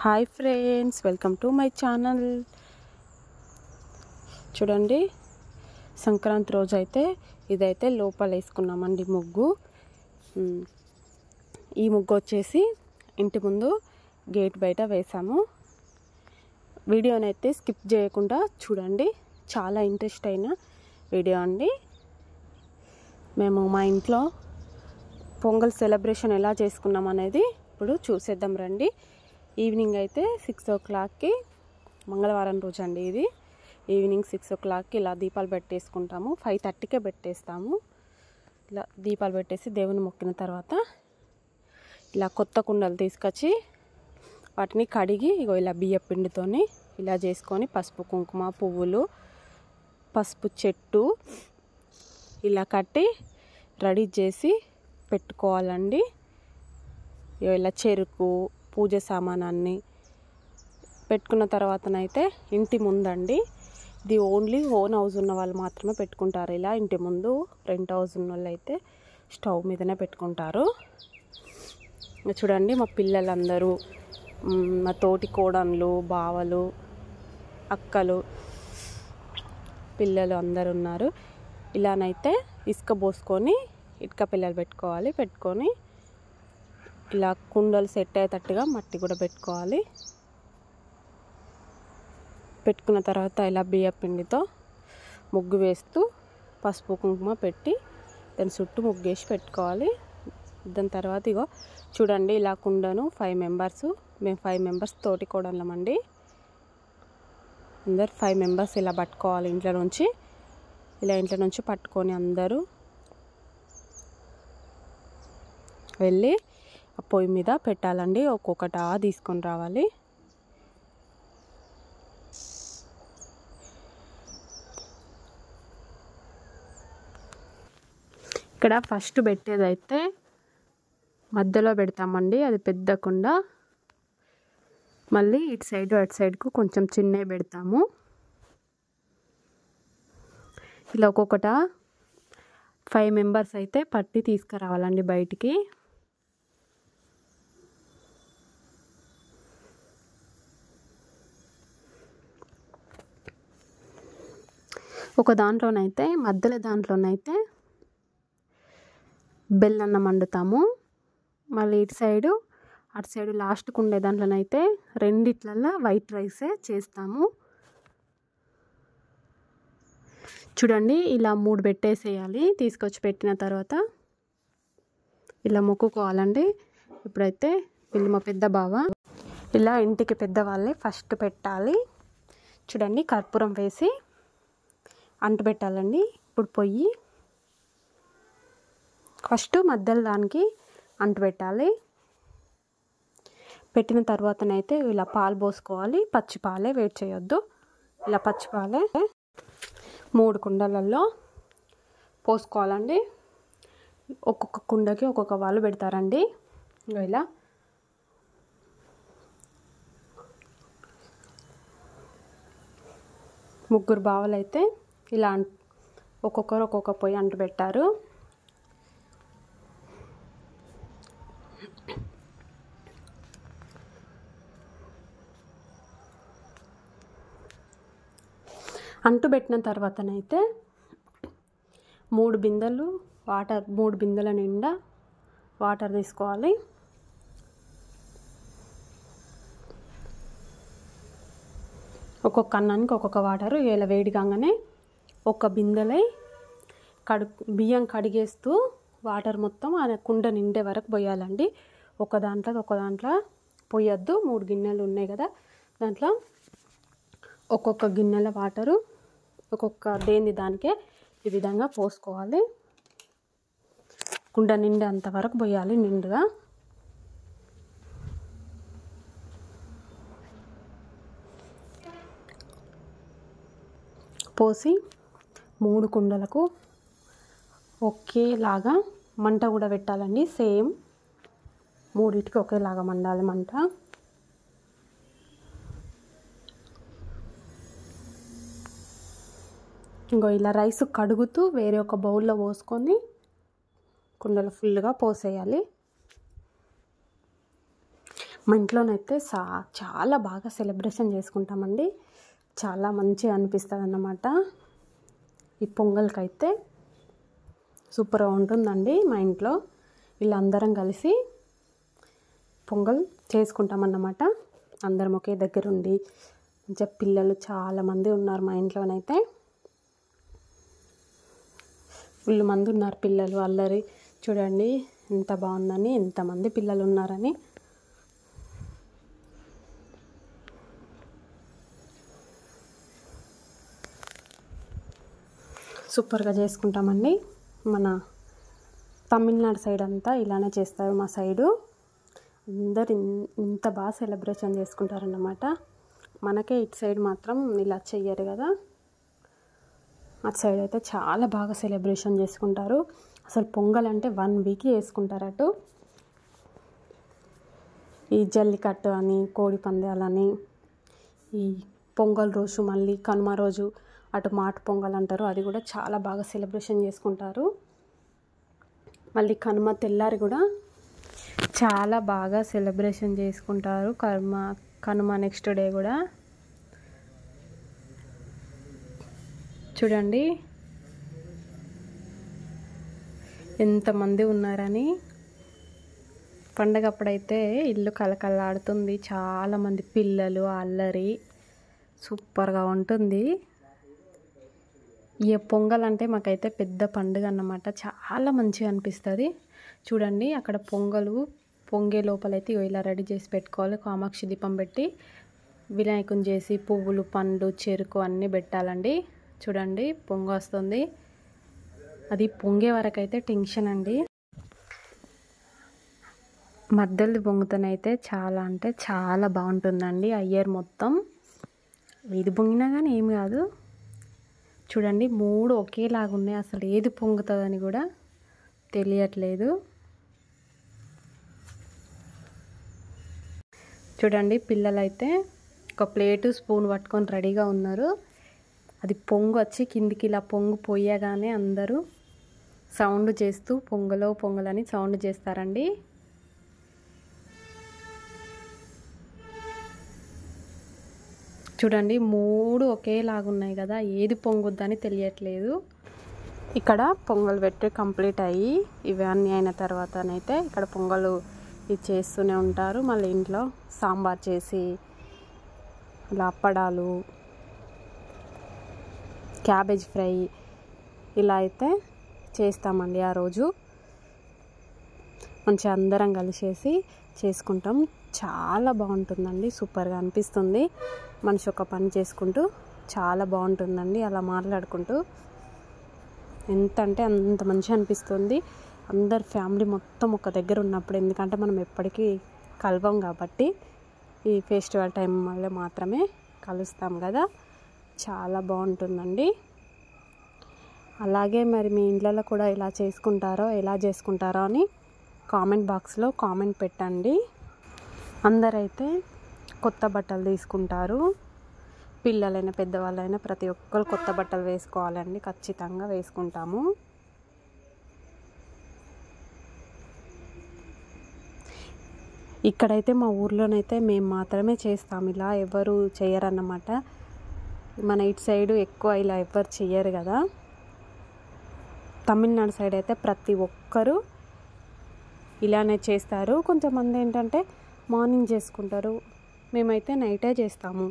Hi friends, welcome to my channel. చూడండి, సంక్రాంతి రోజు అయితే ఇదైతే లోపల వేసుకున్నామండి ముగ్గు. ఈ ముగ్గు వచ్చేసి ఇంటి ముందు గేట్ బయట వేసాము. వీడియోనైతే స్కిప్ చేయకుండా చూడండి, చాలా ఇంట్రెస్ట్ అయిన వీడియో అండి. మేము మా ఇంట్లో పొంగల్ సెలబ్రేషన్ ఎలా చేసుకున్నాం అనేది ఇప్పుడు చూసేద్దాం రండి. ఈవినింగ్ అయితే 6 o'clockకి, మంగళవారం రోజు అండి ఇది, ఈవినింగ్ 6 o'clockకి ఇలా దీపాలు పెట్టేసుకుంటాము. 5:30కే పెట్టేస్తాము. ఇలా దీపాలు పెట్టేసి దేవుని మొక్కిన తర్వాత ఇలా కొత్త కుండలు తీసుకొచ్చి వాటిని కడిగి ఇలా బియ్య పిండితోని ఇలా చేసుకొని పసుపు కుంకుమ పువ్వులు పసుపు చెట్టు ఇలా కట్టి రెడీ చేసి పెట్టుకోవాలండి. ఇలా చెరుకు పూజ సామానాన్ని పెట్టుకున్న తర్వాతనైతే ఇంటి ముందండి, ఇది ఓన్లీ ఓన్ హౌస్ ఉన్న వాళ్ళు మాత్రమే పెట్టుకుంటారు. ఇలా ఇంటి ముందు రెంట్ హౌస్ ఉన్న వాళ్ళు అయితే స్టవ్ మీదనే పెట్టుకుంటారు. చూడండి, మా పిల్లలందరూ, మా తోటి కోడన్లు, బావలు, అక్కలు, పిల్లలు అందరు ఉన్నారు. ఇలానైతే ఇసుక పోసుకొని ఇటుక పిల్లలు పెట్టుకొని ఇలా కుండలు సెట్ అయ్యేటట్టుగా మట్టి కూడా పెట్టుకోవాలి. పెట్టుకున్న తర్వాత ఇలా బియ్య పిండితో ముగ్గు వేస్తూ పసుపు కుంకుమ పెట్టి దాని చుట్టూ ముగ్గు వేసి పెట్టుకోవాలి. దాని తర్వాత చూడండి, ఇలా కుండను 5 members, మేము 5 members తోటి కోడళ్ళమండి. అందరు 5 members ఇలా పట్టుకోవాలి. ఇంట్లో నుంచి పట్టుకొని అందరూ వెళ్ళి ఆ పొయ్యి మీద పెట్టాలండి. ఒక్కొక్కటి తీసుకొని రావాలి. ఇక్కడ ఫస్ట్ పెట్టేదైతే మధ్యలో పెడతామండి, అది పెద్ద కుండ. మళ్ళీ ఇటు సైడ్ అటు సైడ్కు కొంచెం చిన్నవి పెడతాము. ఇలా ఒక్కొక్కట 5 members అయితే పట్టి తీసుకురావాలండి బయటికి. ఒక మధ్యలో దాంట్లోనైతే బెల్లన్నం వండుతాము. మళ్ళీ ఇటు సైడు అటు సైడు లాస్ట్కు ఉండే దాంట్లోనైతే రెండిట్లల్లో వైట్ రైసే చేస్తాము. చూడండి, ఇలా 3 పెట్టేసేయాలి. తీసుకొచ్చి పెట్టిన తర్వాత ఇలా మొక్కుకోవాలండి. ఇప్పుడైతే వీళ్ళు మా పెద్ద బావ, ఇలా ఇంటికి పెద్దవాళ్ళే ఫస్ట్ పెట్టాలి. చూడండి, కర్పూరం వేసి అంటు పెట్టాలండి. ఇప్పుడు పొయ్యి ఫస్ట్ మధ్యలో దానికి అంటు పెట్టాలి. పెట్టిన తర్వాతనైతే ఇలా పాలు పోసుకోవాలి. పచ్చి పాలే, వేడి చేయొద్దు. ఇలా పచ్చి పాలే 3 కుండలలో పోసుకోవాలండి. ఒక్కొక్క కుండకి ఒక్కొక్క వాళ్ళు పెడతారండి. ఇలా ముగ్గురు బావలు అయితే ఇలా ఒక్కొక్కరు ఒక్కొక్క పొయ్యి అంటు పెట్టారు. అంటు పెట్టిన తర్వాతనైతే 3 బిందెల నిండా వాటర్ తీసుకోవాలి. ఒక్కొక్క అన్నానికి ఒక్కొక్క వాటరు. ఇలా వేడి కాగానే ఒక బిందెలై బియ్యం కడిగేస్తూ వాటర్ మొత్తం ఆ కుండ నిండే వరకు పోయాలండి. ఒక దాంట్లో పోయొద్దు. 3 గిన్నెలు ఉన్నాయి కదా, దాంట్లో ఒక్కొక్క గిన్నెల వాటరు ఒక్కొక్క దానికే ఈ విధంగా పోసుకోవాలి. కుండ నిండే అంతవరకు పోయాలి నిండుగా. పోసి 3 కుండలకు ఒకేలాగా మంట కూడా పెట్టాలండి. సేమ్ 3టికి ఒకేలాగా మండాలి మంట. ఇలా రైస్ కడుగుతూ వేరే ఒక బౌల్లో పోసుకొని కుండలు ఫుల్గా పోసేయాలి. మా ఇంట్లోనైతే చాలా బాగా సెలబ్రేషన్ చేసుకుంటామండి. చాలా మంచిగా అనిపిస్తుంది అన్నమాట. ఈ పొంగల్కైతే సూపర్గా ఉంటుందండి. మా ఇంట్లో వీళ్ళందరం కలిసి పొంగల్ చేసుకుంటామన్నమాట. అందరం ఒకే దగ్గర ఉండి మంచిగా పిల్లలు చాలామంది ఉన్నారు మా ఇంట్లోనైతే. ఫుల్ మంది ఉన్నారు పిల్లలు. అల్లరి చూడండి ఎంత బాగుందని, ఎంతమంది పిల్లలు ఉన్నారని. సూపర్గా చేసుకుంటామండి. మన తమిళనాడు సైడ్ అంతా ఇలానే చేస్తారు. మా సైడు అందరు ఇంత బాగా సెలబ్రేషన్ చేసుకుంటారన్నమాట. మనకే ఇటు సైడ్ మాత్రం ఇలా చెయ్యరు కదా. అటు సైడ్ అయితే చాలా బాగా సెలబ్రేషన్ చేసుకుంటారు. అసలు పొంగల్ అంటే 1 వీక్ చేసుకుంటారు. అటు ఈ జల్లికట్టు అని, కోడి పందాలని, ఈ పొంగల్ రోజు మళ్ళీ కనుమ రోజు అటు మాటు పొంగల్ అంటారు, అది కూడా చాలా బాగా సెలబ్రేషన్ చేసుకుంటారు. మళ్ళీ కనుమ తెల్లారి కూడా చాలా బాగా సెలబ్రేషన్ చేసుకుంటారు. కనుమ నెక్స్ట్ డే కూడా చూడండి ఎంతమంది ఉన్నారని. పండగ అప్పుడైతే ఇల్లు కలకలాడుతుంది. చాలామంది పిల్లలు అల్లరి సూపర్గా ఉంటుంది. ఈ పొంగల్ అంటే మాకైతే పెద్ద పండుగ అన్నమాట. చాలా మంచిగా అనిపిస్తుంది. చూడండి అక్కడ పొంగే లోపలైతే ఇలా రెడీ చేసి పెట్టుకోవాలి. కామాక్షి దీపం పెట్టి వినాయకుని చేసి పువ్వులు, పండ్లు, చెరుకు అన్నీ పెట్టాలండి. చూడండి పొంగ వస్తుంది. అది పొంగే వరకు అయితే టెన్షన్ అండి. మధ్యలో పొంగుతనైతే చాలా అంటే చాలా బాగుంటుందండి. అయ్యర్ మొత్తం ఇది పొంగినా కానీ ఏమి కాదు. చూడండి 3 ఒకేలాగా ఉన్నాయి. అసలు ఏది పొంగుతుందని కూడా తెలియట్లేదు. చూడండి పిల్లలైతే ఒక ప్లేటు, స్పూన్ పట్టుకొని రెడీగా ఉన్నారు. అది పొంగు వచ్చి కిందికి ఇలా పొంగు పోయగానే అందరూ సౌండ్ చేస్తూ పొంగలని సౌండ్ చేస్తారండి. చూడండి 3 ఒకేలాగా ఉన్నాయి కదా, ఏది పొంగుద్దని తెలియట్లేదు. ఇక్కడ పొంగల్ పెట్టి కంప్లీట్ అయ్యి ఇవన్నీ అయిన తర్వాతనైతే ఇక్కడ పొంగలు ఇది చేస్తూనే ఉంటారు. మళ్ళీ ఇంట్లో సాంబార్ చేసి ఇలా అప్పడాలు, క్యాబేజ్ ఫ్రై ఇలా అయితే చేస్తామండి. ఆ రోజు మంచిగా అందరం కలిసేసి చేసుకుంటాం. చాలా బాగుంటుందండి. సూపర్గా అనిపిస్తుంది. మనిషి ఒక పని చేసుకుంటూ చాలా బాగుంటుందండి. అలా మాట్లాడుకుంటూ ఎంత అంటే అంత మంచిగా అనిపిస్తుంది. అందరు ఫ్యామిలీ మొత్తం ఒక దగ్గర ఉన్నప్పుడు, ఎందుకంటే మనం ఎప్పటికీ కలవం కాబట్టి ఈ ఫెస్టివల్ టైం వల్ల మాత్రమే కలుస్తాం కదా. చాలా బాగుంటుందండి. అలాగే మరి మీ ఇండ్లలో కూడా ఎలా చేసుకుంటారో అని కామెంట్ బాక్స్లో కామెంట్ పెట్టండి. అందరైతే కొత్త బట్టలు తీసుకుంటారు. పిల్లలైనా పెద్దవాళ్ళైనా ప్రతి ఒక్కరు కొత్త బట్టలు వేసుకోవాలండి. ఖచ్చితంగా వేసుకుంటాము. ఇక్కడైతే మా ఊర్లోనైతే మేము మాత్రమే చేస్తాము. ఇలా ఎవరు చేయరన్నమాట. మన ఇటు సైడు ఎక్కువ ఇలా ఎవరు చెయ్యరు కదా. తమిళనాడు సైడ్ అయితే ప్రతి ఒక్కరూ ఇలానే చేస్తారు. కొంతమంది ఏంటంటే మార్నింగ్ చేసుకుంటారు. మేమైతే నైటే చేస్తాము.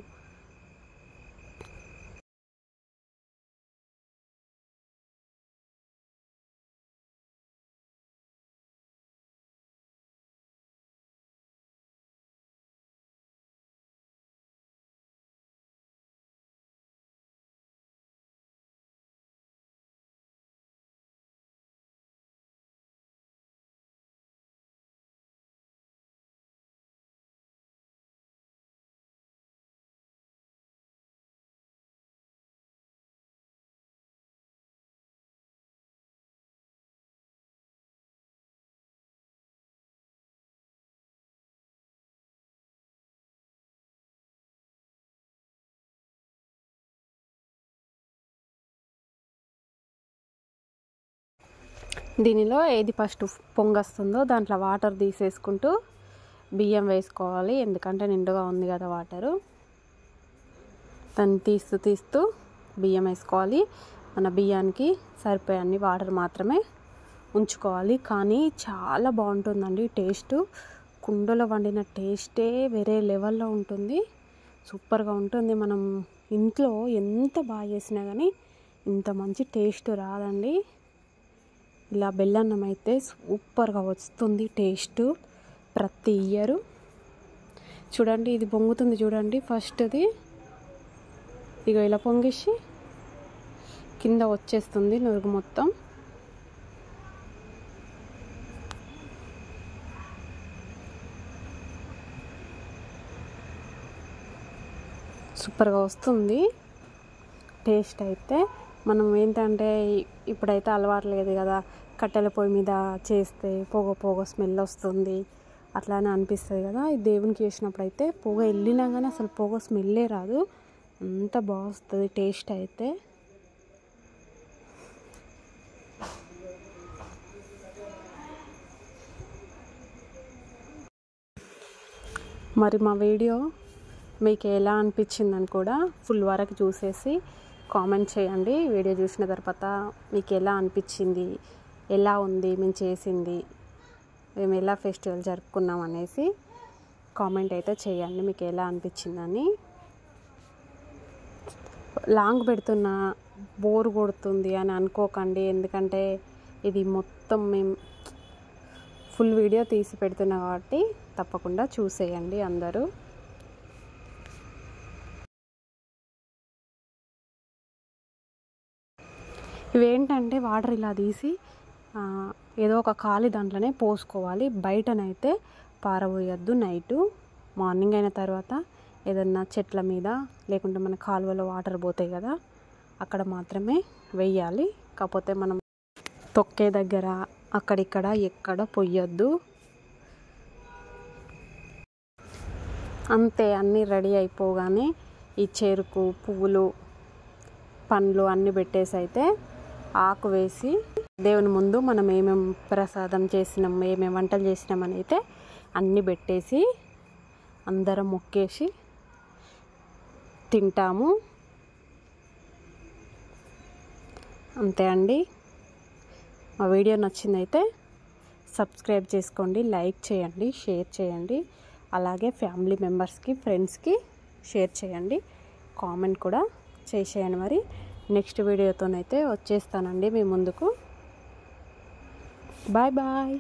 దీనిలో ఏది ఫస్ట్ పొంగొస్తుందో దాంట్లో వాటర్ తీసేసుకుంటూ బియ్యం వేసుకోవాలి, ఎందుకంటే నిండుగా ఉంది కదా వాటరు. దాన్ని తీస్తూ బియ్యం వేసుకోవాలి. మన బియ్యానికి సరిపోయే అన్ని వాటర్ మాత్రమే ఉంచుకోవాలి. కానీ చాలా బాగుంటుందండి టేస్ట్. కుండలో వండిన టేస్టే వేరే లెవెల్లో ఉంటుంది, సూపర్గా ఉంటుంది. మనం ఇంట్లో ఎంత బాగా చేసినా కానీ ఇంత మంచి టేస్ట్ రాదండి. ఇలా బెల్లన్నం అయితే సూపర్గా వస్తుంది టేస్ట్ ప్రతి ఇయర్. చూడండి ఇది పొంగుతుంది చూడండి, ఫస్ట్ది ఇక ఇలా పొంగేసి కింద వచ్చేస్తుంది నురుగు మొత్తం. సూపర్గా వస్తుంది టేస్ట్ అయితే. మనం ఏంటంటే ఇప్పుడైతే అలవాటు లేదు కదా, కట్టెల పొయ్యి మీద చేస్తే పొగ స్మెల్ వస్తుంది అట్లానే అనిపిస్తుంది కదా. ఈ దేవునికి చేసినప్పుడు అయితే పొగ వెళ్ళినా కానీ అసలు పొగ స్మెల్లే రాదు, అంత బాగా వస్తుంది టేస్ట్ అయితే. మరి మా వీడియో మీకు ఎలా అనిపించిందని కూడా ఫుల్ వరకు చూసేసి కామెంట్ చేయండి. వీడియో చూసిన తర్వాత మీకు ఎలా అనిపించింది, ఎలా ఉంది మేము చేసింది, మేము ఎలా ఫెస్టివల్ జరుపుకున్నాం అనేసి కామెంట్ అయితే చేయండి మీకు ఎలా అనిపించిందని. లాంగ్ పెడుతున్నా బోర్ కొడుతుంది అని అనుకోకండి, ఎందుకంటే ఇది మొత్తం మేము ఫుల్ వీడియో తీసి పెడుతున్నా కాబట్టి తప్పకుండా చూసేయండి అందరూ. ఇవేంటంటే వాటర్ ఇలా తీసి ఏదో ఒక ఖాళీ దాంట్లోనే పోసుకోవాలి, బయటనైతే పారబోయొద్దు. నైటు మార్నింగ్ అయిన తర్వాత ఏదన్నా చెట్ల మీద లేకుంటే మన కాలువలో వాటర్ పోతాయి కదా అక్కడ మాత్రమే వెయ్యాలి. కాకపోతే మనం తొక్కే దగ్గర అక్కడిక్కడ ఎక్కడ పొయ్యొద్దు. అంతే, అన్నీ రెడీ అయిపోగానే ఈ చెరుకు పువ్వులు పండ్లు అన్నీ పెట్టేసి అయితే ఆకు వేసి దేవుని ముందు మనం ఏమేమి ప్రసాదం చేసినాం ఏమేమి వంటలు చేసినామని అయితే అన్నీ పెట్టేసి అందరం మొక్కేసి తింటాము. అంతే అండి. మా వీడియో నచ్చిందైతే సబ్స్క్రైబ్ చేసుకోండి, లైక్ చేయండి, షేర్ చేయండి. అలాగే ఫ్యామిలీ మెంబర్స్కి ఫ్రెండ్స్కి షేర్ చేయండి, కామెంట్ కూడా చేసేయండి. మరి నెక్స్ట్ వీడియోతోనైతే వచ్చేస్తానండి మీ ముందుకు. Bye bye.